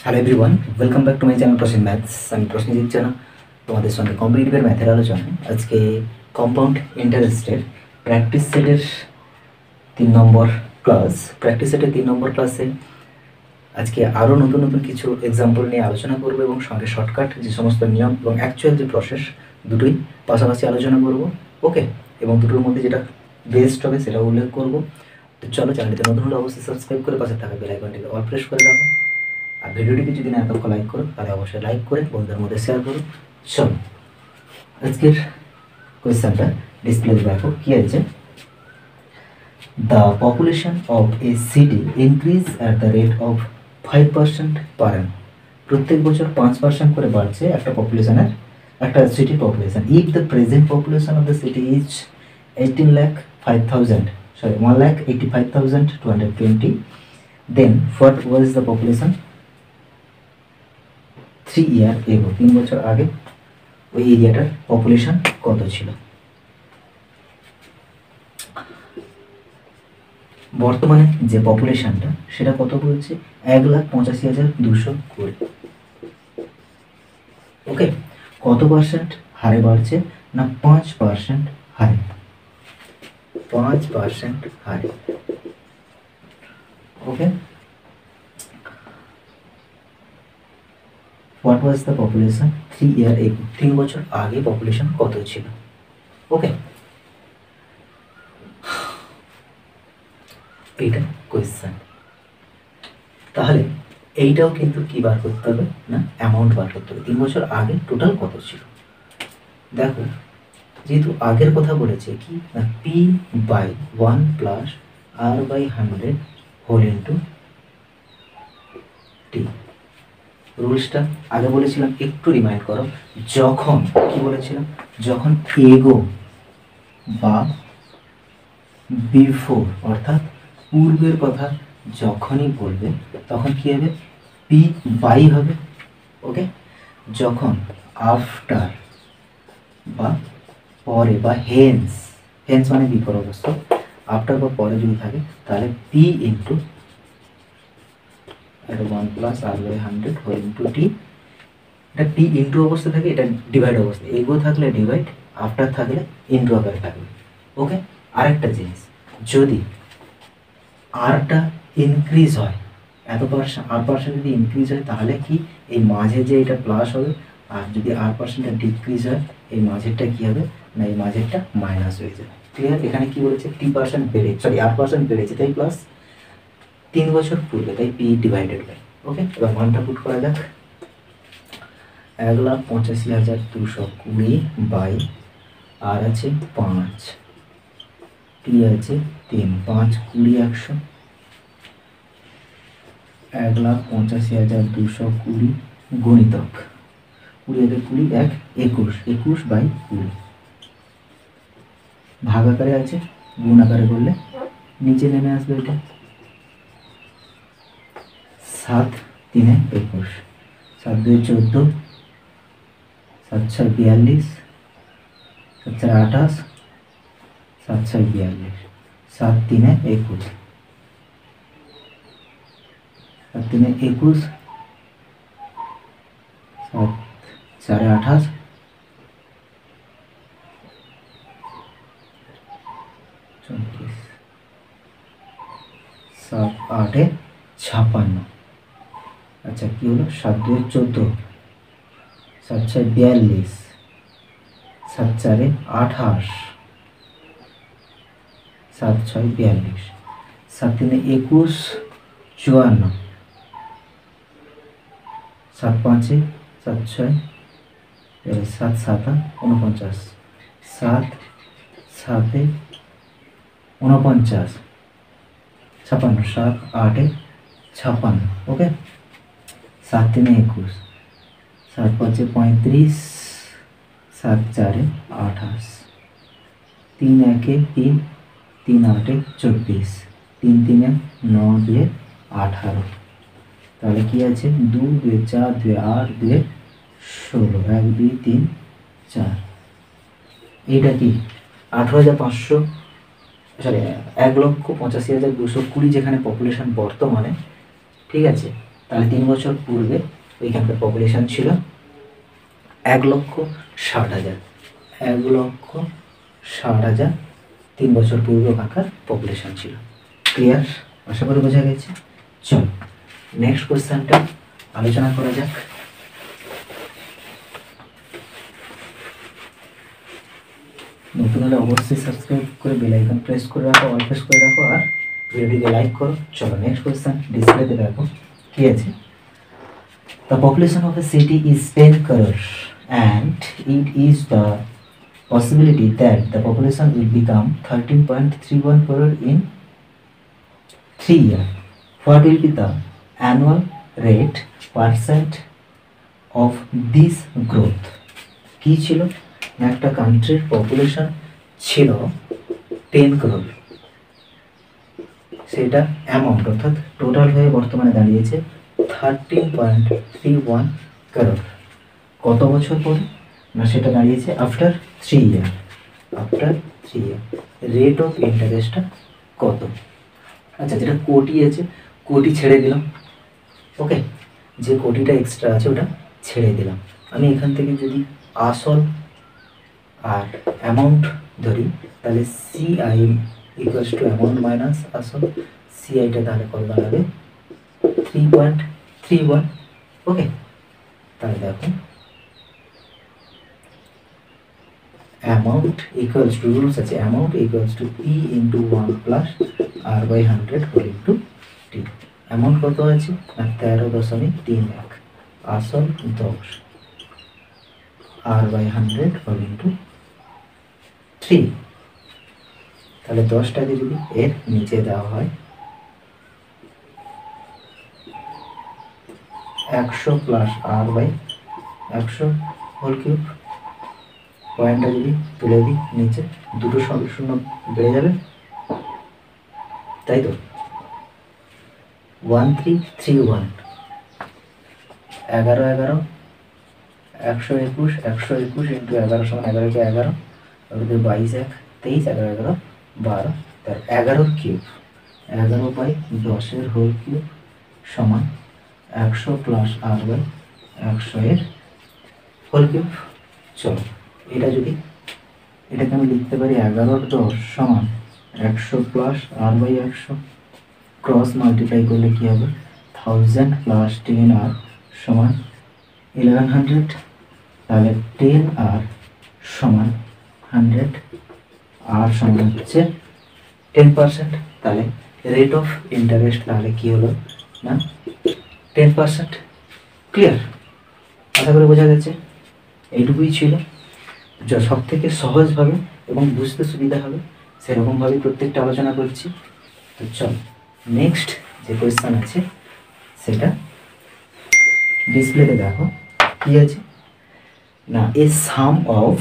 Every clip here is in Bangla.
Hello everyone, welcome back to my channel Prosen maths. আমি প্রসেনজিৎ জানা তোমাদের সঙ্গে কম্পিটিটিভের ম্যাথের আলোচনা। আজকে কম্পাউন্ড ইন্টারেস্টের প্র্যাকটিস সেটের 3 নম্বর ক্লাস। প্র্যাকটিস সেটের 3 নম্বর ক্লাসে আজকে আরও নতুন নতুন কিছু এক্সাম্পল নিয়ে আলোচনা করবো এবং সঙ্গে শর্টকাট যে সমস্ত নিয়ম এবং অ্যাকচুয়াল যে প্রসেস দুটোই পাশাপাশি আলোচনা করব। ওকে, এবং দুটোর মধ্যে যেটা বেস্ট হবে সেটা উল্লেখ করবো। তো চলো, চ্যানেলটিতে নতুন হলে অবশ্যই সাবস্ক্রাইব করে পাশে থাকা বেল আইকনটিকে অল প্রেস করে রাখো। আর ভিডিওটিকে যদি না এতক্ষণ লাইক করো তাহলে অবশ্যই লাইক করে বন্ধুদের মধ্যে শেয়ার করো। চলো, আজকের কোয়েশ্চেনটা ডিসপ্লে দেখো কি আছে। The population of a city increase at the rate of 5% পার অ্যানাম। প্রত্যেক বছর 5% করে বাড়ছে একটা পপুলেশনের, একটা সিটির population. If the present population of the city is 1,85,220, then what was the population 3 year ago? 3 বছর আগে ওই এরিয়াটার পপুলেশন কত ছিল? বর্তমানে যে পপুলেশনটা সেটা কত বলছে? 1,85,220। ওকে, কত পার্সেন্ট হারে বাড়ছে? না 5% হারে, 5% হারে। ওকে, what was the population 3 year ago? 3 বছর আগে পপুলেশন কত ছিল? ওকে, এইটা কোয়েশ্চেন। তাহলে এইটাও কিন্তু কি বার করতে হবে? না অ্যামাউন্ট বার করতে হবে। 3 বছর আগে টোটাল কত ছিল? দেখো, যেহেতু আগের কথা বলেছে কি না P/1 plus R/100 whole into T. রুলসটা আগে বলেছিলাম, একটু রিমাইন্ড করো। যখন কি বলেছিলাম? যখন এগো বা বিফোর অর্থাৎ পূর্বের কথা যখনই বলবে তখন কি হবে? পি বাই হবে। ওকে, যখন আফটার বা পরে বা হেন্স, হেন্স মানে বিফোর অবস্থা, আফটার বা পরে যদি থাকে তাহলে P into 1 plus R/100 whole into T. এটা পি ইন্টু অবস্থা থাকে, এটা ডিভাইড অবস্থা। এগো থাকলে ডিভাইড, আফটার থাকলে ইন্টু আকারে থাকবে। ওকে, আরেকটা জিনিস, যদি আরটা ইনক্রিজ হয়, এত R% যদি ইনক্রিজ হয় তাহলে কি এই মাঝে যে এটা প্লাস হবে, আর যদি R%টা ডিক্রিজ হয় এই মাঝেরটা কি হবে? না এই মাঝেরটা মাইনাস হয়ে যাবে। ক্লিয়ার? এখানে কি বলেছে? T% বেড়ে, সরি R% বেড়েছে তাই প্লাস, 3 বছর পূর্বে তাই P ডিভাইডেড বাই। ওকে, এবার মানটা পুট করা যাক। 1,85,220 বাই আর আছে 5, টি আছে 3, 5 20 100, 1,85,220 গণিতক 20 20 1 21, 21 বাই 20 ভাগ আকারে আছে, গুণ আকারে করলে নিচে নেমে আসবে। এটা 7 3 21, 7 2 14, 7 6 42, 7 4 28, 7 6 42, 7 3 21, 7 3 21, 7 4 28, 34, 7 8 56। আচ্ছা, কি হলো? 7 2 14, 7 6 42, 7 4 28, 7 6 42, 7 3 21 54, 7 5 7 6 7 7 49, 7 7 49 56, 7 8 56। ওকে, 7 3 21, 7 5 35, 7 4 28, 3 1 3, 3 8 24, 3 3 9 2 18। তাহলে কি আছে? 2 2 4 2 8 2 16, 1 2 3 4। এইটা কি 18,500, সরি 1,85,220 যেখানে পপুলেশন বর্তমানে, ঠিক আছে, তাহলে 3 বছর পূর্বে ওইখানকার পপুলেশন ছিল 1,60,000। 1,60,000 3 বছর পূর্বে ওখানকার পপুলেশন ছিল। ক্লিয়ার? আশা করি বোঝা গেছে। চল নেক্সট কোয়েশ্চেনটা আলোচনা করা যাক। নতুন হলে অবশ্যই সাবস্ক্রাইব করে বেল আইকন প্রেস করে রাখো, অল প্রেস করে রাখো, আর ভিডিওটিকে লাইক করো। চলো নেক্সট কোয়েশ্চেন ডিসপ্লেতে দেখো কি আছে। The population of a city is 10 crore and it is the possibility that the population will become 13.31 crore in 3 years. What will be the annual rate percent of this growth? কি ছিল? একটা কান্ট্রির পপুলেশন ছিল 10 crore, সেটা অ্যামাউন্ট অর্থাৎ টোটাল হয়ে বর্তমানে দাঁড়িয়েছে 13.31 crore। কত বছর পরে? না সেটা দাঁড়িয়েছে after 3 year. After 3 year rate of ইন্টারেস্টটা কত? আচ্ছা, যেটা কোটি আছে কোটি ছেড়ে দিলাম। ওকে, যে কোটিটা এক্সট্রা আছে ওটা ছেড়ে দিলাম। আমি এখান থেকে যদি আসল আর অ্যামাউন্ট ধরি তাহলে CI equals to amount minus আসল। সিআইটা তাহলে কত দাঁড়াবে? 3.31। ওকে, তাহলে দেখো অ্যামাউন্ট ইকুয়ালস টু, রুলস আছে amount equals to P into 1 plus R by 100 whole into T. Amount কত আছে? না 13.31। আসল 10 আর বাই 100 হোল ইন্টু 3। তাহলে 10টাকে যদি এর নিচে দেওয়া হয় 100 plus R by 100 whole cube, পয়েন্টটা যদি তুলে দিই নিচে, দুটো শূন্য বেড়ে যাবে, তাই তো 1331 11 11 121 121 ইন্টু 11 সমান 11 কে 11, ওটাতে 22 1 23 11 11 12, তার 11 কিউব 11 বাই 10 হোল কিউব সমান 100 plus R by 100 whole cube. চলো এটা যদি, এটাকে আমি লিখতে পারি 11 10 সমান 100 plus R by 100, cross multiply করলে কি হবে? 1000 প্লাস 10 আর সমান 1100। তাহলে 10 আর সমান 100, আর সমান হচ্ছে 10%। তাহলে রেট অফ ইন্টারেস্ট তাহলে কি হলো? না 10%। ক্লিয়ার? আশা করে বোঝা গেছে। এইটুকুই ছিল। যা সব থেকে সহজভাবে এবং বুঝতে সুবিধা হবে সেরকমভাবে প্রত্যেকটা আলোচনা করছি। তো চল নেক্সট যে কোয়েশ্চেন আছে সেটা ডিসপ্লেতে দেখো কি আছে। না এ সাম অফ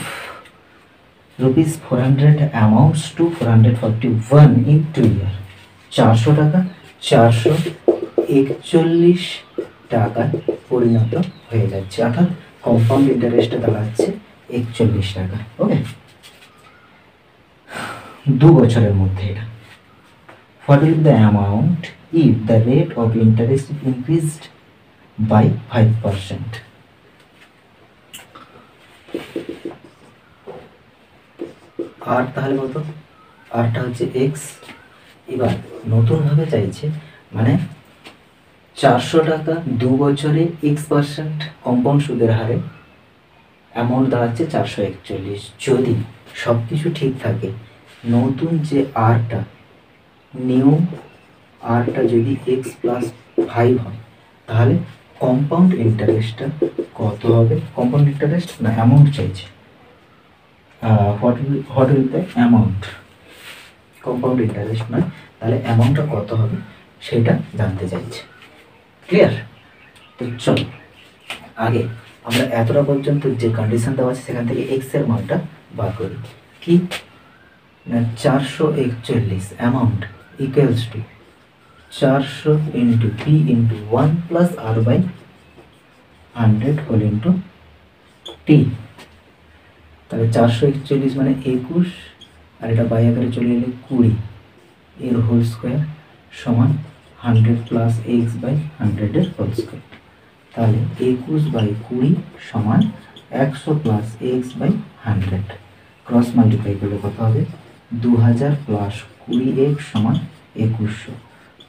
₹400 অ্যামাউন্টস টু 441 ইন 2 ইয়ার। 400 টাকা 441 টাকায় পরিণত হয়ে যাচ্ছে, অর্থাৎ কম্পাউন্ড ইন্টারেস্টটা দাঁড়াচ্ছে 41 টাকা। ওকে, 2 বছরের মধ্যে এটা। What will be the amount if the rate of interest is increased by 5%? আর তাহলে কত? আরটা হচ্ছে এক্স। এবার নতুনভাবে চাইছে, মানে 400 টাকা 2 বছরে x% কম্পাউন্ড সুদের হারে অ্যামাউন্ট দাঁড়াচ্ছে 441। যদি সব কিছু ঠিক থাকে, নতুন যে আরটা, নিউ আরটা যদি এক্স প্লাস 5 হয়, তাহলে কম্পাউন্ড ইন্টারেস্টটা কত হবে? কম্পাউন্ড ইন্টারেস্ট না অ্যামাউন্ট চাইছে। What will the amount? Compound interest নয়, তাহলে অ্যামাউন্টটা কত হবে সেটা জানতে চাইছে। ক্লিয়ার? তো চল আগে আমরা এতটা পর্যন্ত যে কন্ডিশন দেওয়া আছে সেখান থেকে এক্স এর মানটা বার করি। কি না 441 amount equals to 400 into P into 1 plus R by 100 whole into T. তাহলে 441 মানে 21, আর এটা বাই আকারে চলে এলে 20 এর হোল স্কোয়ার সমান 100 plus X by 100 whole square. তাহলে 21/20 সমান 100 plus X by 100, cross multiply করলে কত হবে? 2000 প্লাস 20x সমান 2100,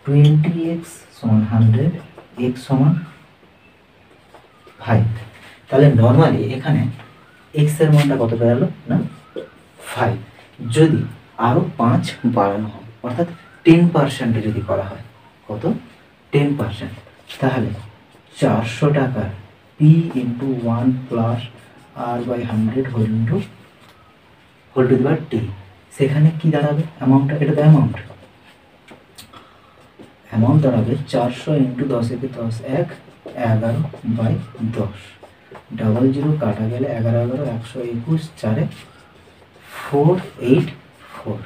20x সমান 100, x সমান 5। তাহলে নর্মালি এখানে x এর মানটা কত বেরালো না 5। যদি আরো 5 বাড়ানো হয় অর্থাৎ 10% যদি করা হয়, কত 10%, তাহলে 400 টাকার p into 1 plus r by 100 whole to the power t, সেখানে কি দাঁড়াবে অ্যামাউন্টটা? এটা তো অ্যামাউন্ট দাঁড়াবে 400 ইন্টু 10 একে 10, 11 বাই 10, 00 কাটা গেলে 11 11 121, 4 484,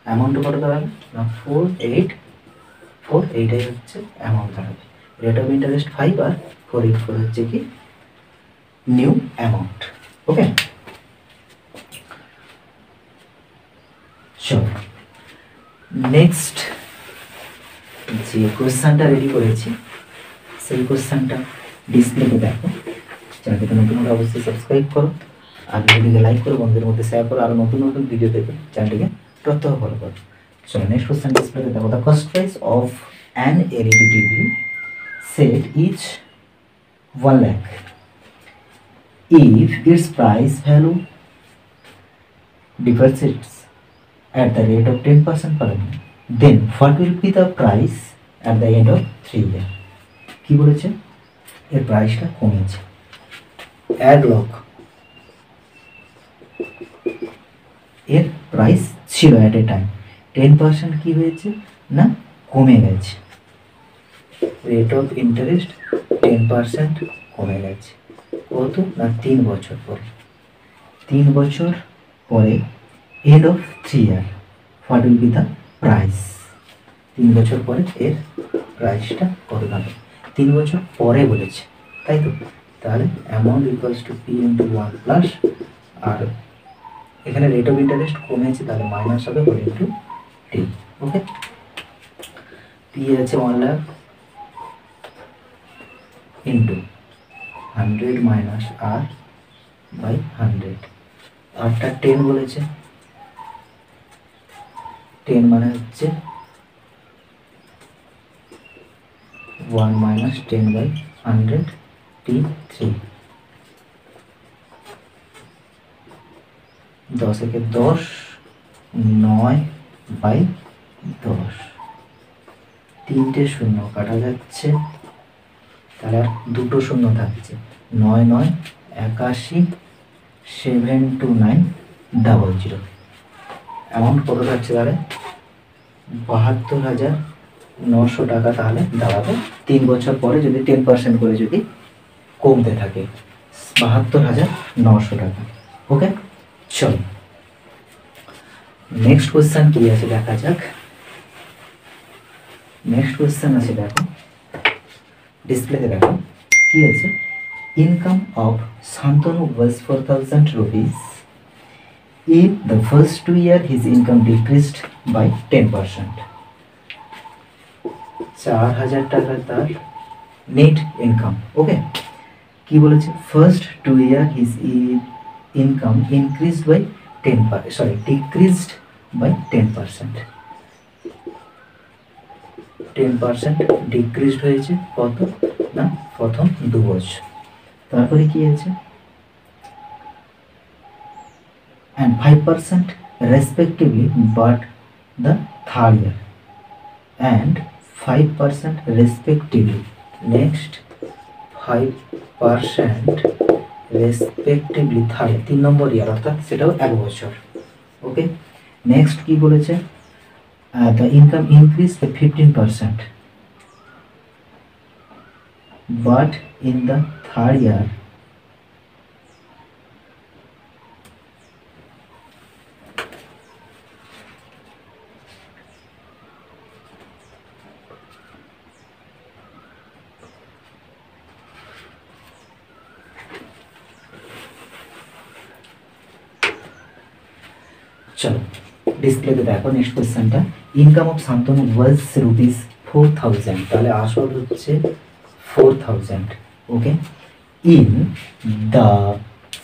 অ্যামাউন্ট কত দাঁড়াবে না 484, এইটাই হচ্ছে অ্যামাউন্ট দাঁড়াবে। রেট অফ ইন্টারেস্ট 5 আর 484 হচ্ছে কি নিউ অ্যামাউন্ট। ওকে, চলো নেক্সট যে কোয়েশ্চেনটা রেডি করেছি সেই কোয়েশ্চেনটা ডিসপ্লেতে দেখো। চ্যানেলটিকে নতুন হলে অবশ্যই সাবস্ক্রাইব করো, আর ভিডিওটিকে লাইক করো, বন্ধুদের মধ্যে শেয়ার করো, আর নতুন নতুন ভিডিও দেখো চ্যানেলটিকে প্রত্যহ ফলো করো। চলো নেক্সট কোয়েশ্চেন ডিসপ্লেতে দেখো। The cost price of an LED TV set is 1 lakh. If its price value depreciates at the rate of 10% per annum, then what will be the price at the end of 3 years? কি বলেছে? এর প্রাইসটা কমেছে 1 লাখ, এর প্রাইস ছিল এট এ টাইম, 10% কি হয়েছে না কমে গেছে, রেট অফ ইন্টারেস্ট 10% কমে গেছে। কত না 3 বছর পরে, 3 বছর পরে end of 3 year, what will be the price? 3 বছর পরে এর প্রাইসটা কত দাঁড়াবে? 3 বছর পরে বলেছে, তাই তো? তাহলে amount equals to P into 1 plus, আর এখানে রেট অফ ইন্টারেস্ট কমেছে তাহলে মাইনাস হবে whole into T. Okay, P আছে 1 lakh into 100 minus R by 100, আরটা 10 বলেছে, 10 মানে হচ্ছে 1 মাইনাস 10 বাই 100 t3, 10 একে 10, 9 বাই 10, 3টে শূন্য কাটা যাচ্ছে, তাহলে আর 2টো শূন্য থাকছে, 9 9 81, 72900, অ্যামাউন্ট কত থাকছে তাহলে 72,900 টাকা তাহলে দাঁড়াবে 3 বছর পরে যদি 10% করে যদি কমতে থাকে, 72,900 টাকা। ওকে, চলো নেক্সট কোয়েশ্চেন কি আছে দেখা যাক। নেক্সট কোয়েশ্চেন আছে দেখো, ডিসপ্লেতে দেখো কি আছে। Income of Shantanu was 4,000 rupees. In the first 2 years his income decreased by 10%. 4,000 টাকা তার নেট ইনকাম। ওকে, কি বলেছে? First 2 years his income increased by 10%, decreased by 10%, 10% decreased হয়েছে কত না প্রথম 2 বছর। তারপরে কি আছে? and 5% respectively but the third year, and 5% respectively, next 5% respectively third, 3 নম্বর ইয়ার অর্থাৎ সেটাও 1 বছর। ওকে, নেক্সট কি বলেছে? the income increased by 15%, but in the third year চলো ডিসপ্লেতে দেখো নেক্সট কোশ্চেনটা। ইনকাম অফ শান্তনু ওয়াজ 4000, তাহলে আসল হচ্ছে 4000। Okay, in the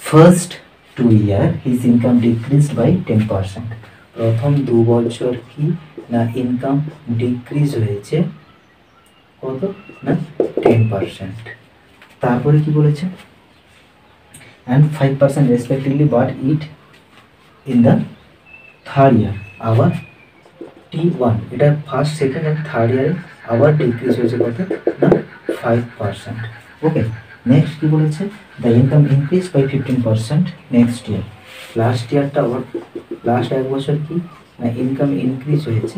first 2 year his income decreased by 10%। প্রথম 2 বছর কি না ইনকাম ডিক্রিজ হয়েছে কত না 10%। তারপরে কি বলেছে, and 5% respectively, but it in the third year আবার T1, এটা ফার্স্ট সেকেন্ড অ্যান্ড থার্ড ইয়ারে আবার ডিক্রিজ হয়েছে কত না 5%। ওকে, নেক্সট কি বলেছে, the income increase by 15% next year. Last ইয়ারটা আবার লাস্ট 1 বছর কি না ইনকাম ইনক্রিজ হয়েছে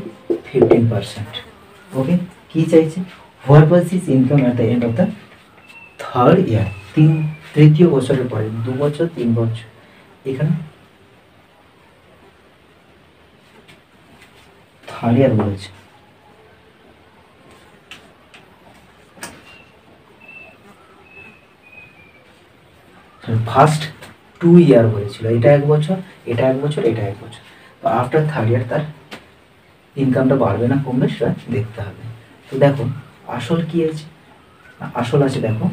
15%। ওকে, কি চাইছে, what was his income at the end of the third year, তৃতীয় বছরের পরে, 2 বছর 3 বছর, এখানে থার্ড ইয়ার বলেছে। ফার্স্ট 2 ইয়ার বলেছিল, এটা 1 বছর, এটা 1 বছর, এটা 1 বছর। তো আফটার থার্ড ইয়ার তার ইনকামটা বাড়বে না কমবে সেটা দেখতে হবে। তো দেখো আসল কি আছে, আসল আছে দেখো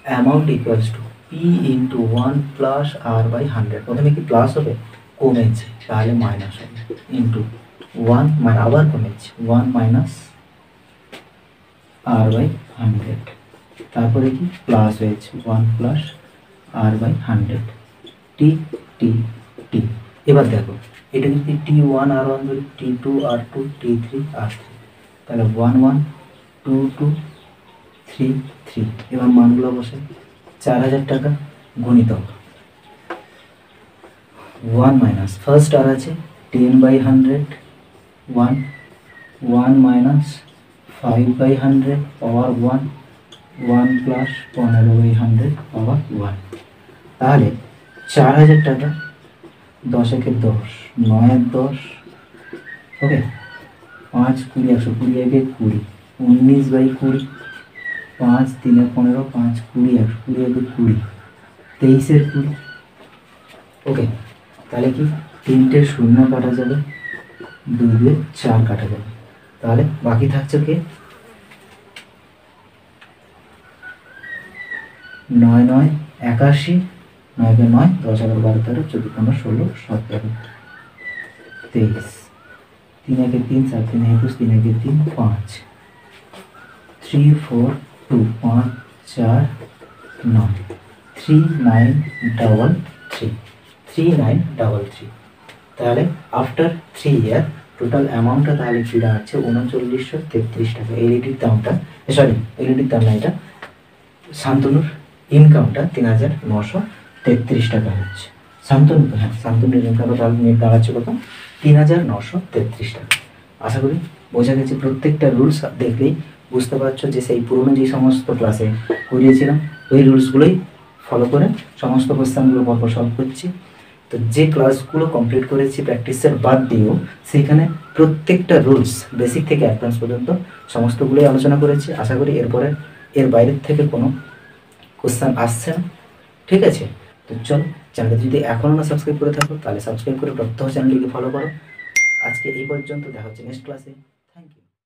amount equals to P into 1 plus R by 100। প্রথমে কি প্লাস হবে, কমেছে তাহলে মাইনাস হবে, ইন্টু 1 আবার কমেছে 1 মাইনাস আর বাই 100। তারপরে কি প্লাস হয়েছে 1 প্লাস আর বাই 100 টি টি টি। এবার দেখো এটা যদি T1 আর 1 ধরি, T2 আর 2, T3 আর 3, তাহলে 1 1 2 2 3 3। এবার মানগুলো বসে 4000 টাকা গুণিতক 1 মাইনাস ফার্স্ট আর আছে 10/100, 1 1 মাইনাস 5/100 পাওয়ার 1, 1 প্লাস 15/100 পাওয়ার 1। তাহলে 4000 টাকা 10 একে 10, 9 এর 10, ওকে 5 20 120 একে 20, 19/20, 5 3 এ 15, 5 20 120 একে 20, 23 এর 20। ওকে, তাহলে কি 3টে 0 কাটা যাবে, 2 দিয়ে 4 কাটা যাবে, তাহলে বাকি থাকছে কে 9 9 81, 9 কে 9, 10 11 12 13 14 15 16 17 23, 3 একে 3 7 3 21, 3 একে 3 5, 3 4 2 5 4 9 3933 3933। তাহলে আফটার 3 ইয়ার টোটাল অ্যামাউন্টটা তাহলে কি দাঁড়াচ্ছে 3933 টাকা। এলইডির দামটা, সরি এলইডির দাম না, এটা শান্তনুর ইনকামটা 3933 টাকা হচ্ছে। শান্তনু, হ্যাঁ শান্তনুর ইনকামটা তাহলে দাঁড়াচ্ছে কত 3933 টাকা। আশা করি বোঝা গেছে। প্রত্যেকটা রুলস দেখলেই বুঝতে পারছো যে সেই পুরনো যে সমস্ত ক্লাসে করিয়েছিলাম ওই রুলসগুলোই ফলো করে সমস্ত কোয়েশ্চেনগুলো পরপর সলভ করছি। তো যে ক্লাসগুলো কমপ্লিট করেছি প্র্যাকটিসের বাদ দিয়েও সেখানে প্রত্যেকটা রুলস বেসিক থেকে অ্যাডভান্স পর্যন্ত সমস্তগুলোই আলোচনা করেছি। আশা করি এর বাইরের থেকে কোনো কোয়েশ্চেন আসছে না, ঠিক আছে? তো চল, চ্যানেলটা যদি এখনও না সাবস্ক্রাইব করে থাকো তাহলে সাবস্ক্রাইব করে প্রত্যহ চ্যানেলটিকে ফলো করো। আজকে এই পর্যন্ত, দেখা হচ্ছে নেক্সট ক্লাসে।